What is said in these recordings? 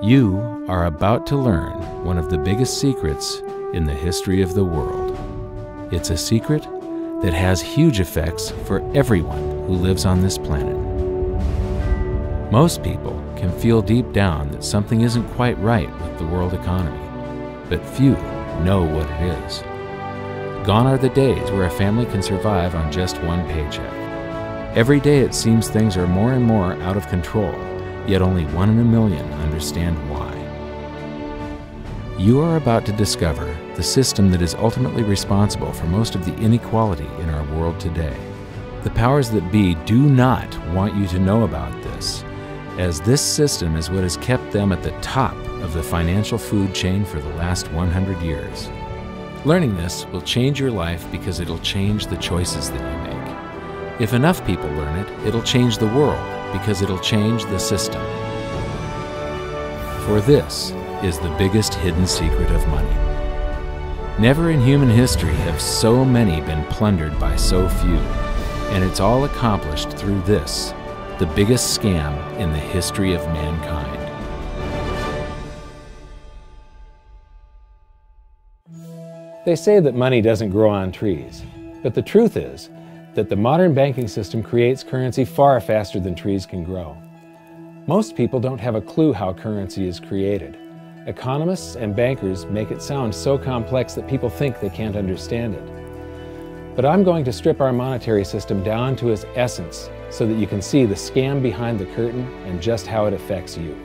You are about to learn one of the biggest secrets in the history of the world. It's a secret that has huge effects for everyone who lives on this planet. Most people can feel deep down that something isn't quite right with the world economy, but few know what it is. Gone are the days where a family can survive on just one paycheck. Every day it seems things are more and more out of control, yet only 1 in a million understand why. You are about to discover the system that is ultimately responsible for most of the inequality in our world today. The powers that be do not want you to know about this, as this system is what has kept them at the top of the financial food chain for the last 100 years. Learning this will change your life because it'll change the choices that you make. If enough people learn it, it'll change the world because it'll change the system. For this is the biggest hidden secret of money. Never in human history have so many been plundered by so few, and it's all accomplished through this, the biggest scam in the history of mankind. They say that money doesn't grow on trees, but the truth is that the modern banking system creates currency far faster than trees can grow. Most people don't have a clue how currency is created. Economists and bankers make it sound so complex that people think they can't understand it. But I'm going to strip our monetary system down to its essence so that you can see the scam behind the curtain and just how it affects you.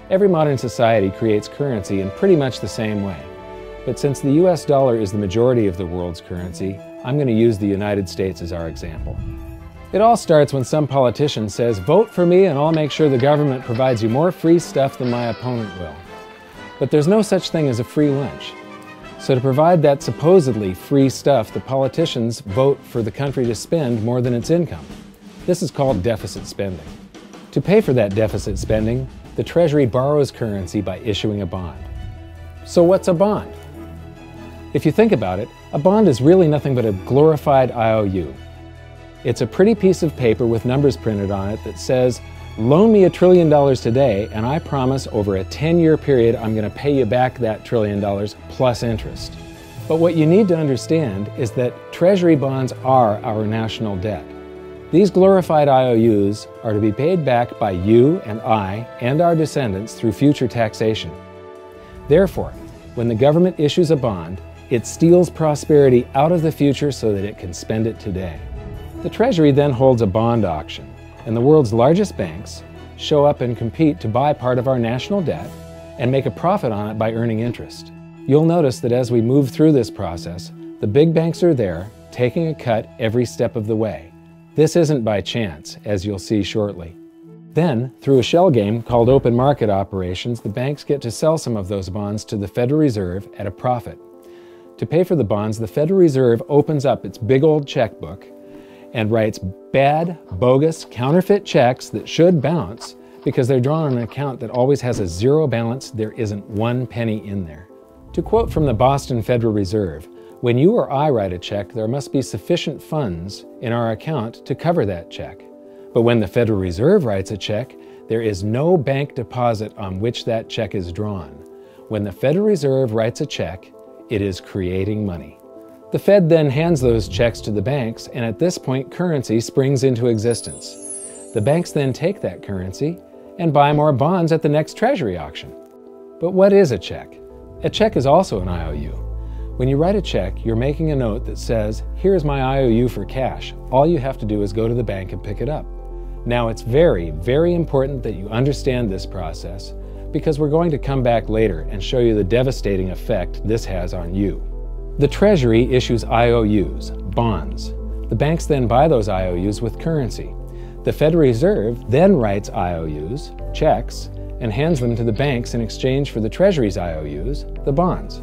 Every modern society creates currency in pretty much the same way. But since the US dollar is the majority of the world's currency, I'm going to use the United States as our example. It all starts when some politician says, "Vote for me and I'll make sure the government provides you more free stuff than my opponent will." But there's no such thing as a free lunch. So to provide that supposedly free stuff, the politicians vote for the country to spend more than its income. This is called deficit spending. To pay for that deficit spending, the Treasury borrows currency by issuing a bond. So what's a bond? If you think about it, a bond is really nothing but a glorified IOU. It's a pretty piece of paper with numbers printed on it that says, "Loan me $1 trillion today, and I promise over a 10-year period I'm going to pay you back that $1 trillion plus interest." But what you need to understand is that Treasury bonds are our national debt. These glorified IOUs are to be paid back by you and I and our descendants through future taxation. Therefore, when the government issues a bond, it steals prosperity out of the future so that it can spend it today. The Treasury then holds a bond auction, and the world's largest banks show up and compete to buy part of our national debt and make a profit on it by earning interest. You'll notice that as we move through this process, the big banks are there, taking a cut every step of the way. This isn't by chance, as you'll see shortly. Then, through a shell game called open market operations, the banks get to sell some of those bonds to the Federal Reserve at a profit. To pay for the bonds, the Federal Reserve opens up its big old checkbook and writes bad, bogus, counterfeit checks that should bounce because they're drawn on an account that always has a zero balance. There isn't 1 penny in there. To quote from the Boston Federal Reserve, "When you or I write a check, there must be sufficient funds in our account to cover that check. But when the Federal Reserve writes a check, there is no bank deposit on which that check is drawn. When the Federal Reserve writes a check, it is creating money." The Fed then hands those checks to the banks, and at this point, currency springs into existence. The banks then take that currency and buy more bonds at the next Treasury auction. But what is a check? A check is also an IOU. When you write a check, you're making a note that says, "Here's my IOU for cash. All you have to do is go to the bank and pick it up." Now, it's very, very important that you understand this process because we're going to come back later and show you the devastating effect this has on you. The Treasury issues IOUs, bonds. The banks then buy those IOUs with currency. The Federal Reserve then writes IOUs, checks, and hands them to the banks in exchange for the Treasury's IOUs, the bonds.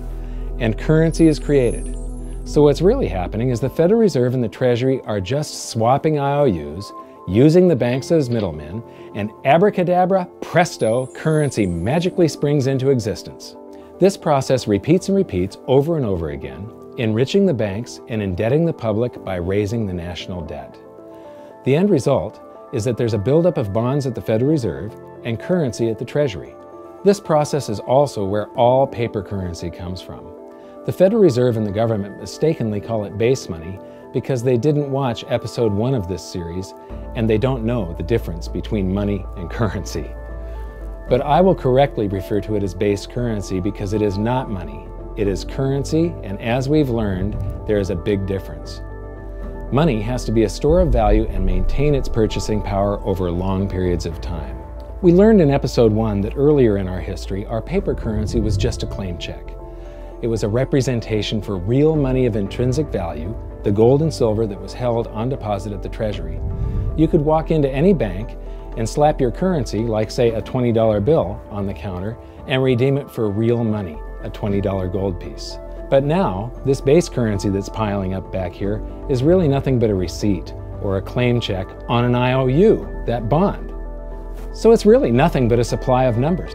And currency is created. So what's really happening is the Federal Reserve and the Treasury are just swapping IOUs, using the banks as middlemen, and abracadabra, presto, currency magically springs into existence. This process repeats and repeats over and over again, enriching the banks and indebting the public by raising the national debt. The end result is that there's a buildup of bonds at the Federal Reserve, and currency at the Treasury. This process is also where all paper currency comes from. The Federal Reserve and the government mistakenly call it base money because they didn't watch episode 1 of this series and they don't know the difference between money and currency. But I will correctly refer to it as base currency because it is not money. It is currency, and as we've learned, there is a big difference. Money has to be a store of value and maintain its purchasing power over long periods of time. We learned in episode 1 that earlier in our history, our paper currency was just a claim check. It was a representation for real money of intrinsic value, the gold and silver that was held on deposit at the Treasury. You could walk into any bank and slap your currency, like say a $20 bill, on the counter and redeem it for real money, a $20 gold piece. But now, this base currency that's piling up back here is really nothing but a receipt or a claim check on an IOU, that bond. So it's really nothing but a supply of numbers.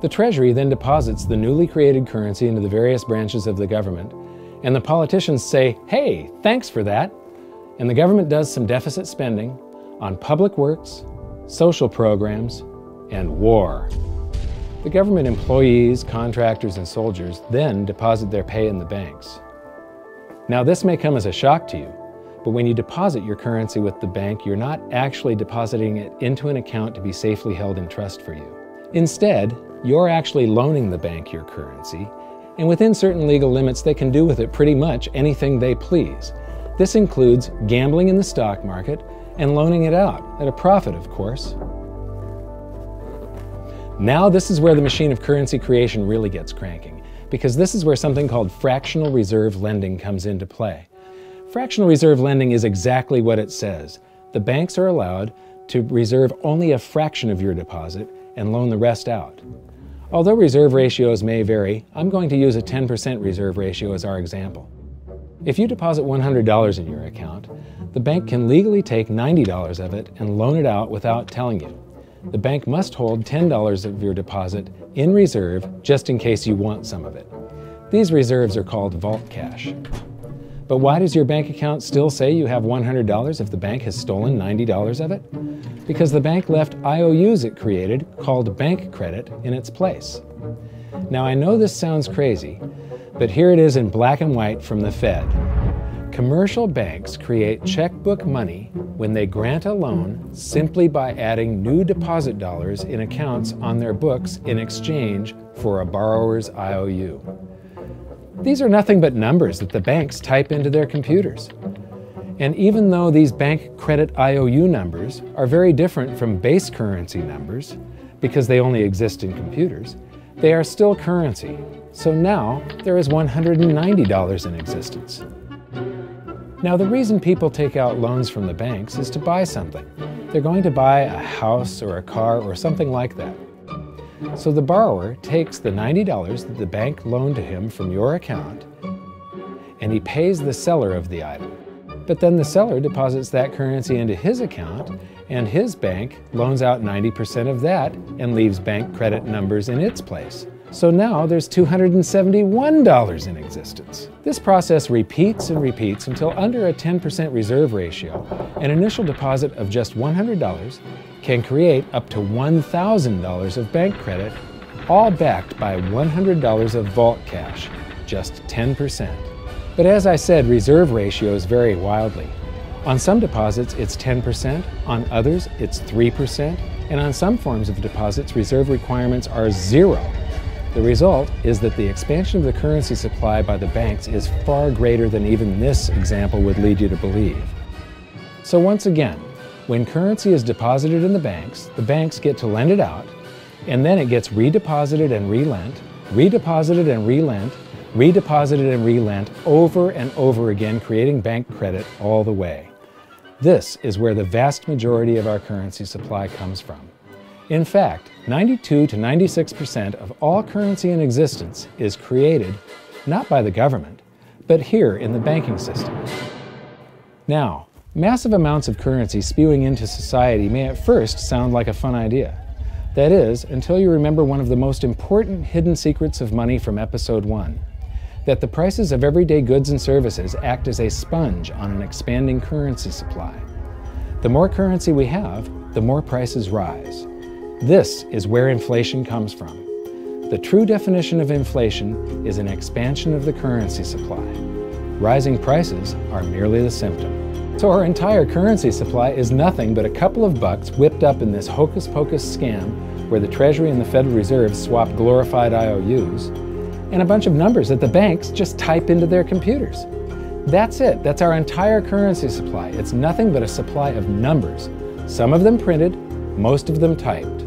The Treasury then deposits the newly created currency into the various branches of the government, and the politicians say, "Hey, thanks for that." And the government does some deficit spending on public works, social programs, and war. The government employees, contractors, and soldiers then deposit their pay in the banks. Now, this may come as a shock to you, but when you deposit your currency with the bank, you're not actually depositing it into an account to be safely held in trust for you. Instead, you're actually loaning the bank your currency, and within certain legal limits, they can do with it pretty much anything they please. This includes gambling in the stock market and loaning it out, at a profit, of course. Now this is where the machine of currency creation really gets cranking, because this is where something called fractional reserve lending comes into play. Fractional reserve lending is exactly what it says. The banks are allowed to reserve only a fraction of your deposit and loan the rest out. Although reserve ratios may vary, I'm going to use a 10% reserve ratio as our example. If you deposit $100 in your account, the bank can legally take $90 of it and loan it out without telling you. The bank must hold $10 of your deposit in reserve just in case you want some of it. These reserves are called vault cash. But why does your bank account still say you have $100 if the bank has stolen $90 of it? Because the bank left IOUs it created, called bank credit, in its place. Now I know this sounds crazy, but here it is in black and white from the Fed. Commercial banks create checkbook money when they grant a loan simply by adding new deposit dollars in accounts on their books in exchange for a borrower's IOU. These are nothing but numbers that the banks type into their computers. And even though these bank credit IOU numbers are very different from base currency numbers, because they only exist in computers, they are still currency. So now there is $190 in existence. Now, the reason people take out loans from the banks is to buy something. They're going to buy a house or a car or something like that. So the borrower takes the $90 that the bank loaned to him from your account, and he pays the seller of the item. But then the seller deposits that currency into his account, and his bank loans out 90% of that and leaves bank credit numbers in its place. So now there's $271 in existence. This process repeats and repeats until under a 10% reserve ratio, an initial deposit of just $100 can create up to $1,000 of bank credit, all backed by $100 of vault cash, just 10%. But as I said, reserve ratios vary wildly. On some deposits, it's 10%, on others, it's 3%, and on some forms of deposits, reserve requirements are 0. The result is that the expansion of the currency supply by the banks is far greater than even this example would lead you to believe. So once again, when currency is deposited in the banks get to lend it out, and then it gets redeposited and relent, redeposited and relent, redeposited and relent over and over again, creating bank credit all the way. This is where the vast majority of our currency supply comes from. In fact, 92 to 96% of all currency in existence is created not by the government, but here in the banking system. Now, massive amounts of currency spewing into society may at first sound like a fun idea. That is, until you remember one of the most important hidden secrets of money from episode 1, that the prices of everyday goods and services act as a sponge on an expanding currency supply. The more currency we have, the more prices rise. This is where inflation comes from. The true definition of inflation is an expansion of the currency supply. Rising prices are merely the symptom. So our entire currency supply is nothing but a couple of bucks whipped up in this hocus-pocus scam where the Treasury and the Federal Reserve swap glorified IOUs, and a bunch of numbers that the banks just type into their computers. That's it. That's our entire currency supply. It's nothing but a supply of numbers. Some of them printed, most of them typed,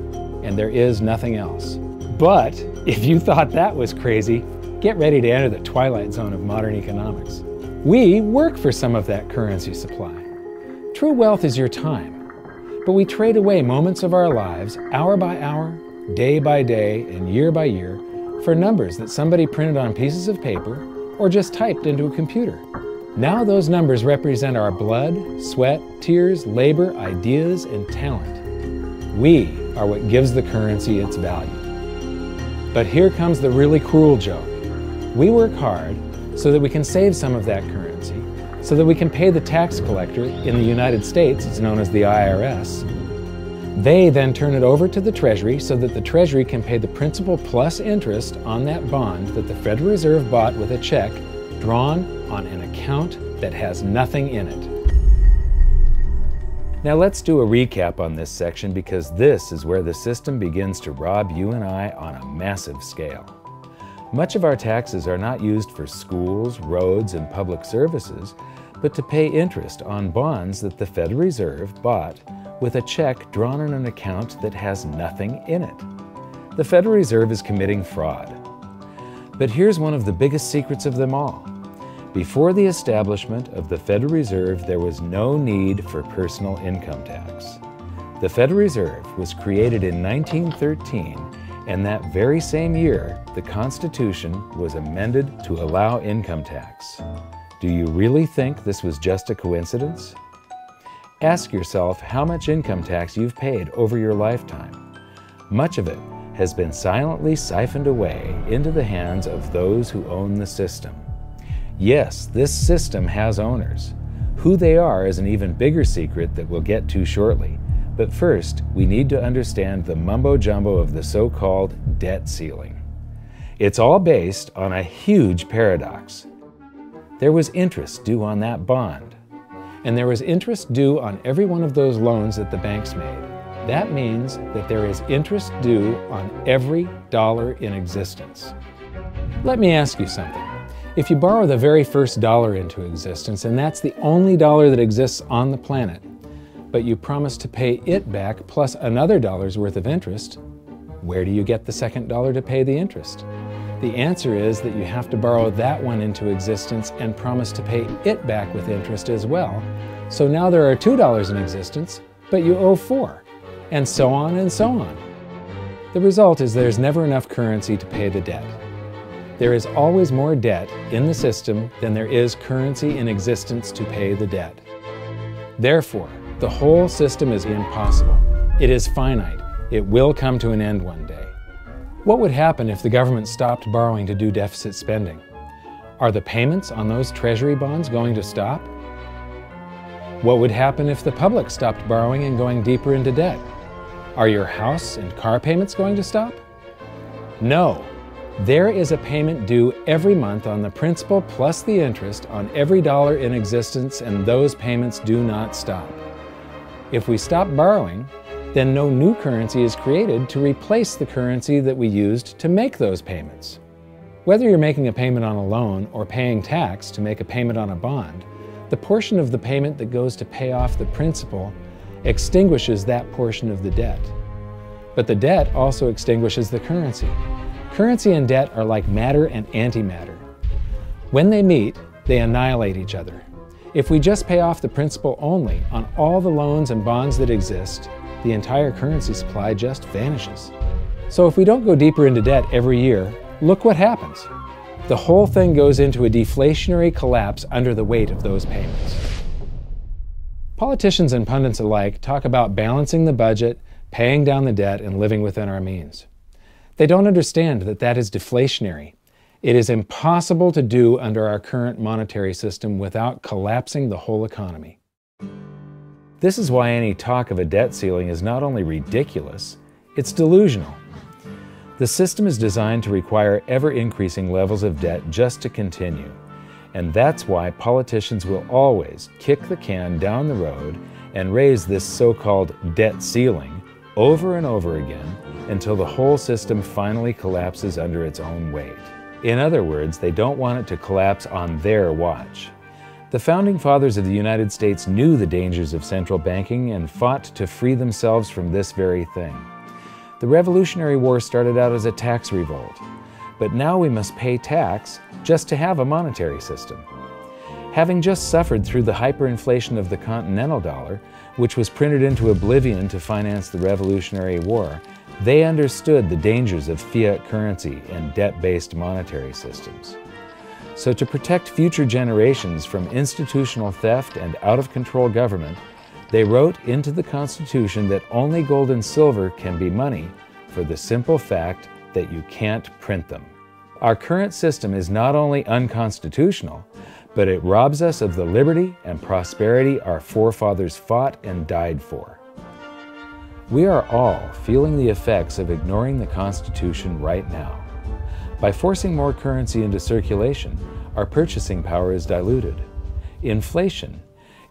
and there is nothing else. But if you thought that was crazy, get ready to enter the twilight zone of modern economics. We work for some of that currency supply. True wealth is your time. But we trade away moments of our lives, hour by hour, day by day, and year by year, for numbers that somebody printed on pieces of paper or just typed into a computer. Now those numbers represent our blood, sweat, tears, labor, ideas, and talent. We are what gives the currency its value. But here comes the really cruel joke. We work hard so that we can save some of that currency, so that we can pay the tax collector. In the United States, it's known as the IRS. They then turn it over to the Treasury so that the Treasury can pay the principal plus interest on that bond that the Federal Reserve bought with a check drawn on an account that has nothing in it. Now let's do a recap on this section, because this is where the system begins to rob you and I on a massive scale. Much of our taxes are not used for schools, roads, and public services, but to pay interest on bonds that the Federal Reserve bought with a check drawn on an account that has nothing in it. The Federal Reserve is committing fraud. But here's one of the biggest secrets of them all. Before the establishment of the Federal Reserve, there was no need for personal income tax. The Federal Reserve was created in 1913, and that very same year, the Constitution was amended to allow income tax. Do you really think this was just a coincidence? Ask yourself how much income tax you've paid over your lifetime. Much of it has been silently siphoned away into the hands of those who own the system. Yes, this system has owners. Who they are is an even bigger secret that we'll get to shortly. But first, we need to understand the mumbo-jumbo of the so-called debt ceiling. It's all based on a huge paradox. There was interest due on that bond, and there was interest due on every one of those loans that the banks made. That means that there is interest due on every dollar in existence. Let me ask you something. If you borrow the very first dollar into existence, and that's the only dollar that exists on the planet, but you promise to pay it back plus another dollar's worth of interest, where do you get the second dollar to pay the interest? The answer is that you have to borrow that one into existence and promise to pay it back with interest as well. So now there are $2 in existence, but you owe $4, and so on and so on. The result is there's never enough currency to pay the debt. There is always more debt in the system than there is currency in existence to pay the debt. Therefore, the whole system is impossible. It is finite. It will come to an end one day. What would happen if the government stopped borrowing to do deficit spending? Are the payments on those treasury bonds going to stop? What would happen if the public stopped borrowing and going deeper into debt? Are your house and car payments going to stop? No. There is a payment due every month on the principal plus the interest on every dollar in existence, and those payments do not stop. If we stop borrowing, then no new currency is created to replace the currency that we used to make those payments. Whether you're making a payment on a loan or paying tax to make a payment on a bond, the portion of the payment that goes to pay off the principal extinguishes that portion of the debt. But the debt also extinguishes the currency. Currency and debt are like matter and antimatter. When they meet, they annihilate each other. If we just pay off the principal only on all the loans and bonds that exist, the entire currency supply just vanishes. So if we don't go deeper into debt every year, look what happens. The whole thing goes into a deflationary collapse under the weight of those payments. Politicians and pundits alike talk about balancing the budget, paying down the debt, and living within our means. They don't understand that that is deflationary. It is impossible to do under our current monetary system without collapsing the whole economy. This is why any talk of a debt ceiling is not only ridiculous, It's delusional. The system is designed to require ever-increasing levels of debt just to continue. And that's why politicians will always kick the can down the road and raise this so-called debt ceiling over and over again until the whole system finally collapses under its own weight. In other words, they don't want it to collapse on their watch. The Founding Fathers of the United States knew the dangers of central banking and fought to free themselves from this very thing. The Revolutionary War started out as a tax revolt, but now we must pay tax just to have a monetary system. Having just suffered through the hyperinflation of the continental dollar, which was printed into oblivion to finance the Revolutionary War, they understood the dangers of fiat currency and debt-based monetary systems. So to protect future generations from institutional theft and out-of-control government, they wrote into the Constitution that only gold and silver can be money for the simple fact that you can't print them. Our current system is not only unconstitutional, but it robs us of the liberty and prosperity our forefathers fought and died for. We are all feeling the effects of ignoring the Constitution right now. By forcing more currency into circulation, our purchasing power is diluted. Inflation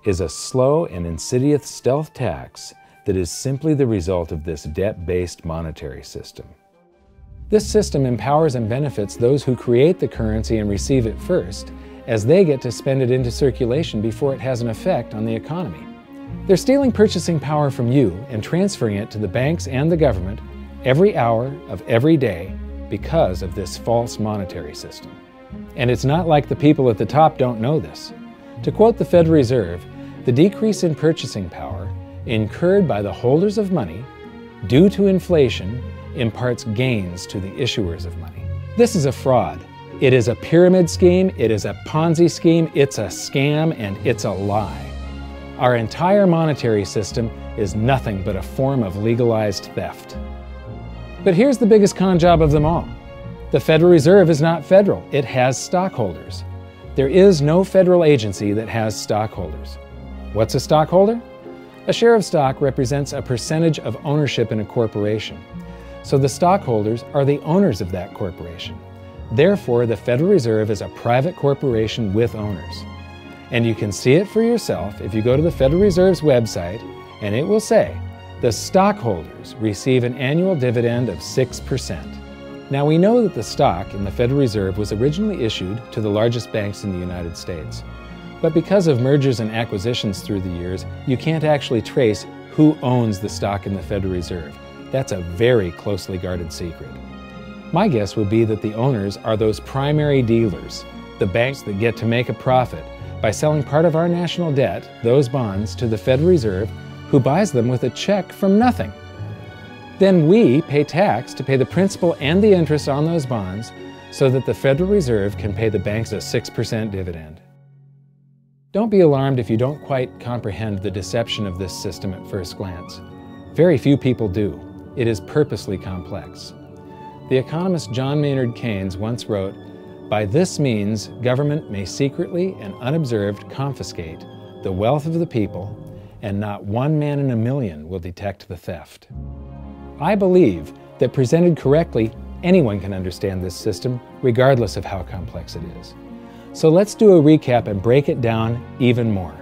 is a slow and insidious stealth tax that is simply the result of this debt-based monetary system. This system empowers and benefits those who create the currency and receive it first, as they get to spend it into circulation before it has an effect on the economy. They're stealing purchasing power from you and transferring it to the banks and the government every hour of every day because of this false monetary system. And it's not like the people at the top don't know this. To quote the Federal Reserve, the decrease in purchasing power incurred by the holders of money due to inflation imparts gains to the issuers of money. This is a fraud. It is a pyramid scheme, it is a Ponzi scheme, it's a scam, and it's a lie. Our entire monetary system is nothing but a form of legalized theft. But here's the biggest con job of them all. The Federal Reserve is not federal, it has stockholders. There is no federal agency that has stockholders. What's a stockholder? A share of stock represents a percentage of ownership in a corporation. So the stockholders are the owners of that corporation. Therefore, the Federal Reserve is a private corporation with owners. And you can see it for yourself if you go to the Federal Reserve's website, and it will say, the stockholders receive an annual dividend of 6%. Now we know that the stock in the Federal Reserve was originally issued to the largest banks in the United States. But because of mergers and acquisitions through the years, you can't actually trace who owns the stock in the Federal Reserve. That's a very closely guarded secret. My guess would be that the owners are those primary dealers, the banks that get to make a profit by selling part of our national debt, those bonds, to the Federal Reserve, who buys them with a check from nothing. Then we pay tax to pay the principal and the interest on those bonds so that the Federal Reserve can pay the banks a 6% dividend. Don't be alarmed if you don't quite comprehend the deception of this system at first glance. Very few people do. It is purposely complex. The economist John Maynard Keynes once wrote, "By this means, government may secretly and unobserved confiscate the wealth of the people, and not one man in a million will detect the theft." I believe that presented correctly, anyone can understand this system, regardless of how complex it is. So let's do a recap and break it down even more.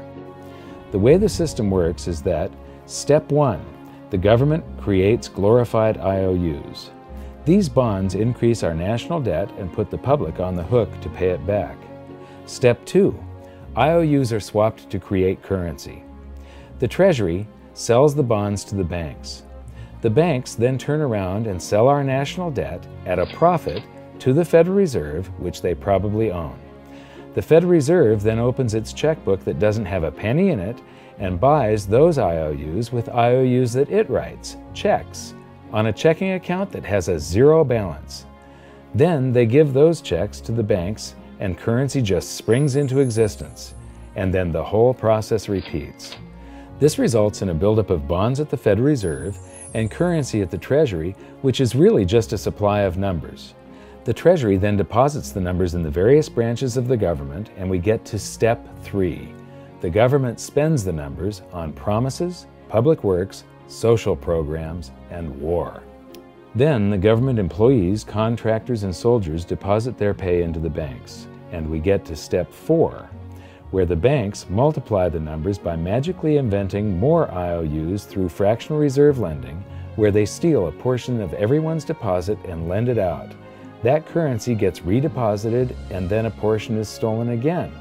The way the system works is that, step 1, the government creates glorified IOUs. These bonds increase our national debt and put the public on the hook to pay it back. Step 2, IOUs are swapped to create currency. The Treasury sells the bonds to the banks. The banks then turn around and sell our national debt at a profit to the Federal Reserve, which they probably own. The Federal Reserve then opens its checkbook that doesn't have a penny in it and buys those IOUs with IOUs that it writes, checks, on a checking account that has a zero balance. Then they give those checks to the banks and currency just springs into existence, and then the whole process repeats. This results in a buildup of bonds at the Federal Reserve and currency at the Treasury, which is really just a supply of numbers. The Treasury then deposits the numbers in the various branches of the government, and we get to step 3. The government spends the numbers on promises, public works, social programs, and war. Then the government employees, contractors, and soldiers deposit their pay into the banks. And we get to step 4, where the banks multiply the numbers by magically inventing more IOUs through fractional reserve lending, where they steal a portion of everyone's deposit and lend it out. That currency gets redeposited, and then a portion is stolen again.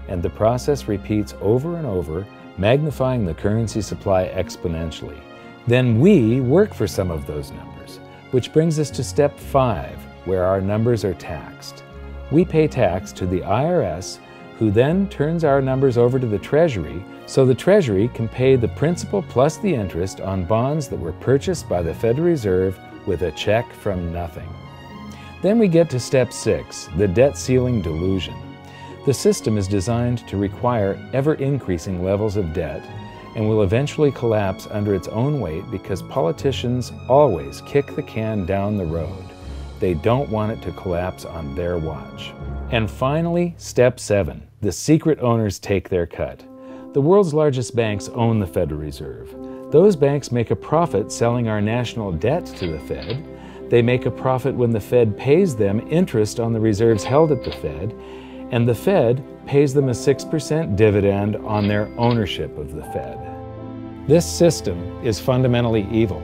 And the process repeats over and over, magnifying the currency supply exponentially. Then we work for some of those numbers, which brings us to step 5, where our numbers are taxed. We pay tax to the IRS, who then turns our numbers over to the Treasury, so the Treasury can pay the principal plus the interest on bonds that were purchased by the Federal Reserve with a check from nothing. Then we get to step 6, the debt ceiling delusion. The system is designed to require ever-increasing levels of debt and will eventually collapse under its own weight because politicians always kick the can down the road. They don't want it to collapse on their watch. And finally, step 7, the secret owners take their cut. The world's largest banks own the Federal Reserve. Those banks make a profit selling our national debt to the Fed. They make a profit when the Fed pays them interest on the reserves held at the Fed, and the Fed pays them a 6% dividend on their ownership of the Fed. This system is fundamentally evil.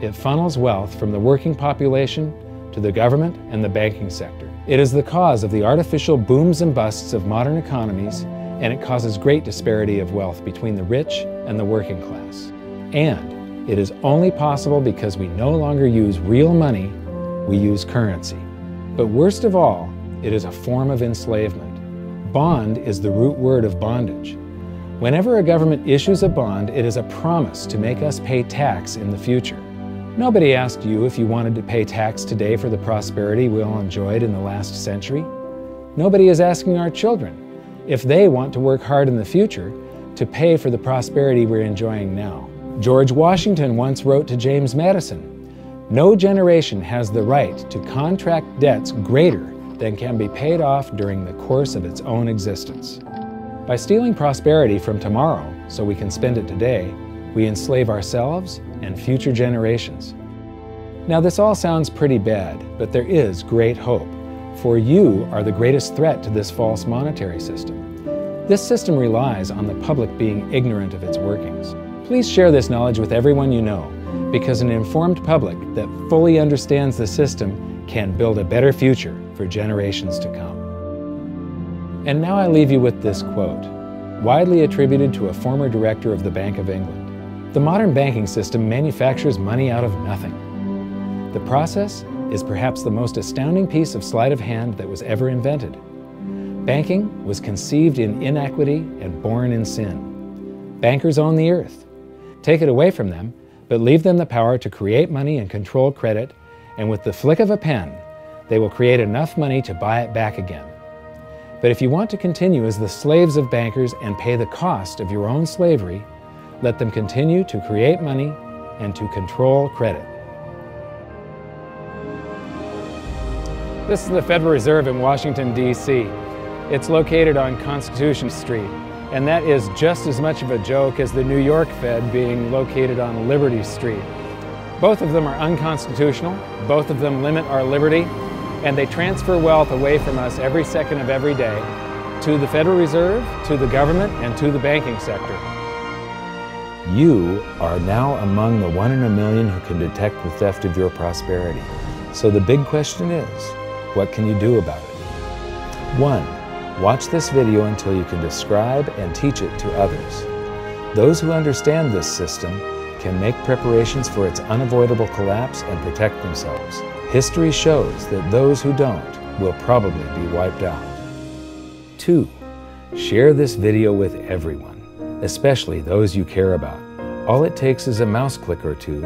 It funnels wealth from the working population to the government and the banking sector. It is the cause of the artificial booms and busts of modern economies, and it causes great disparity of wealth between the rich and the working class. And it is only possible because we no longer use real money, we use currency. But worst of all, it is a form of enslavement. Bond is the root word of bondage. Whenever a government issues a bond, it is a promise to make us pay tax in the future. Nobody asked you if you wanted to pay tax today for the prosperity we all enjoyed in the last century. Nobody is asking our children if they want to work hard in the future to pay for the prosperity we're enjoying now. George Washington once wrote to James Madison, "No generation has the right to contract debts greater than can be paid off during the course of its own existence." By stealing prosperity from tomorrow so we can spend it today, we enslave ourselves and future generations. Now this all sounds pretty bad, but there is great hope, for you are the greatest threat to this false monetary system. This system relies on the public being ignorant of its workings. Please share this knowledge with everyone you know, because an informed public that fully understands the system can build a better future for generations to come. And now I leave you with this quote, widely attributed to a former director of the Bank of England. The modern banking system manufactures money out of nothing. The process is perhaps the most astounding piece of sleight of hand that was ever invented. Banking was conceived in inequity and born in sin. Bankers own the earth. Take it away from them, but leave them the power to create money and control credit, and with the flick of a pen, they will create enough money to buy it back again. But if you want to continue as the slaves of bankers and pay the cost of your own slavery, let them continue to create money and to control credit. This is the Federal Reserve in Washington, D.C. It's located on Constitution Street, and that is just as much of a joke as the New York Fed being located on Liberty Street. Both of them are unconstitutional, both of them limit our liberty, and they transfer wealth away from us every second of every day to the Federal Reserve, to the government, and to the banking sector. You are now among the 1 in a million who can detect the theft of your prosperity. So the big question is, what can you do about it? 1. Watch this video until you can describe and teach it to others. Those who understand this system can make preparations for its unavoidable collapse and protect themselves. History shows that those who don't will probably be wiped out. 2. Share this video with everyone, especially those you care about. All it takes is a mouse click or two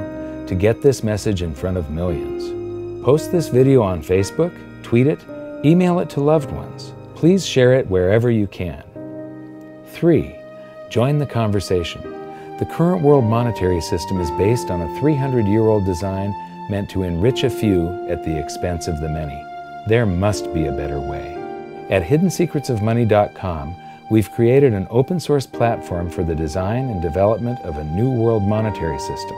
to get this message in front of millions. Post this video on Facebook, tweet it, email it to loved ones. Please share it wherever you can. 3. Join the conversation. The current world monetary system is based on a 300-year-old design meant to enrich a few at the expense of the many. There must be a better way. At hiddensecretsofmoney.com, we've created an open-source platform for the design and development of a new world monetary system.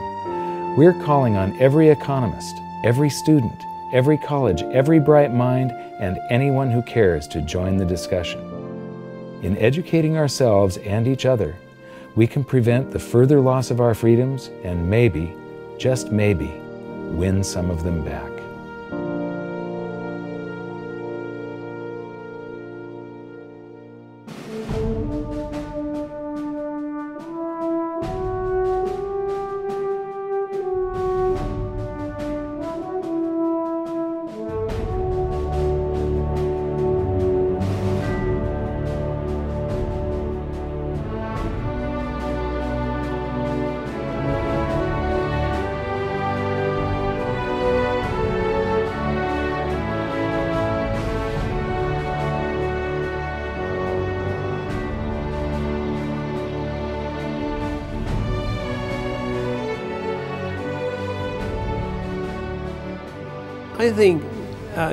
We're calling on every economist, every student, every college, every bright mind, and anyone who cares to join the discussion. In educating ourselves and each other, we can prevent the further loss of our freedoms and maybe, just maybe, win some of them back. I think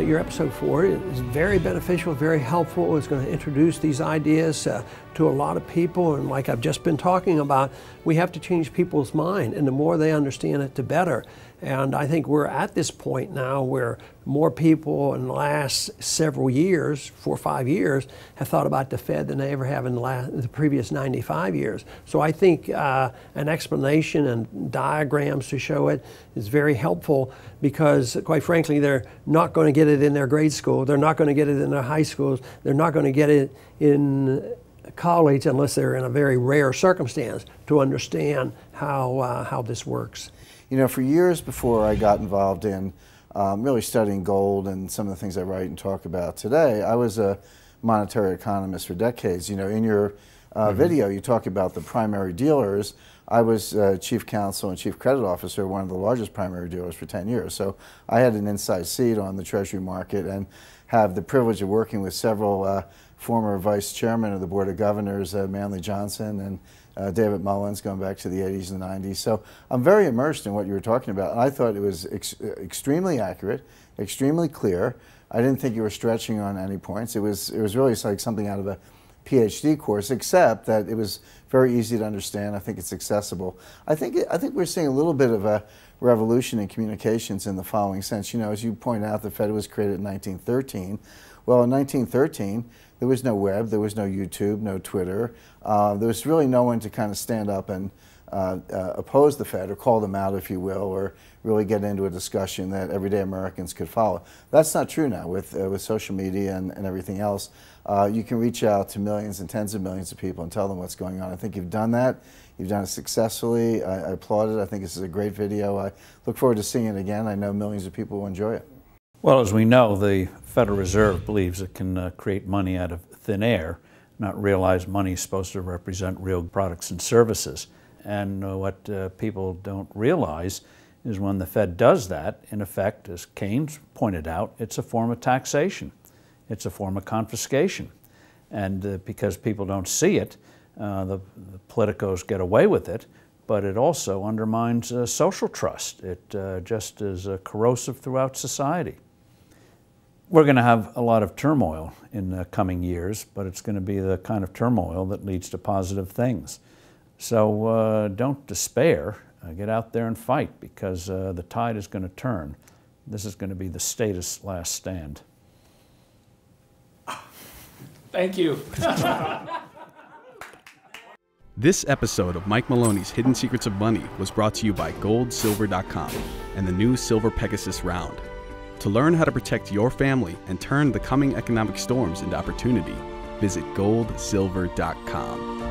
your episode 4 is very beneficial, very helpful. It's going to introduce these ideas to a lot of people, and like I've just been talking about, we have to change people's mind, and the more they understand it, the better. And I think we're at this point now where more people in the last several years, 4 or 5 years, have thought about the Fed than they ever have in the previous 95 years. So I think an explanation and diagrams to show it is very helpful, because quite frankly, they're not going to get it in their grade school. They're not going to get it in their high schools. They're not going to get it in college unless they're in a very rare circumstance to understand how this works. You know, for years before I got involved in really studying gold and some of the things I write and talk about today, I was a monetary economist for decades. You know, in your video, you talk about the primary dealers. I was chief counsel and chief credit officer, one of the largest primary dealers for 10 years. So I had an inside seat on the Treasury market and have the privilege of working with several former vice chairmen of the Board of Governors, Manley Johnson and David Mullins, going back to the 80s and 90s. So I'm very immersed in what you were talking about. And I thought it was extremely accurate, extremely clear. I didn't think you were stretching on any points. It was really like something out of a PhD course, except that it was very easy to understand. I think it's accessible. I think we're seeing a little bit of a revolution in communications in the following sense. You know, as you point out, the Fed was created in 1913. Well, in 1913, there was no web, there was no YouTube, no Twitter. There was really no one to kind of stand up and oppose the Fed or call them out, if you will, or really get into a discussion that everyday Americans could follow. That's not true now with social media and everything else. You can reach out to millions and tens of millions of people and tell them what's going on. I think you've done that. You've done it successfully. I applaud it. I think this is a great video. I look forward to seeing it again. I know millions of people will enjoy it. Well, as we know, the Federal Reserve believes it can create money out of thin air, not realize money is supposed to represent real products and services. And what people don't realize is when the Fed does that, in effect, as Keynes pointed out, it's a form of taxation. It's a form of confiscation. And because people don't see it, the politicos get away with it, but it also undermines social trust. It just is corrosive throughout society. We're going to have a lot of turmoil in the coming years, but it's going to be the kind of turmoil that leads to positive things. So don't despair. Get out there and fight, because the tide is going to turn. This is going to be the statist's last stand. Thank you. This episode of Mike Maloney's Hidden Secrets of Money was brought to you by GoldSilver.com and the new Silver Pegasus Round. To learn how to protect your family and turn the coming economic storms into opportunity, visit GoldSilver.com.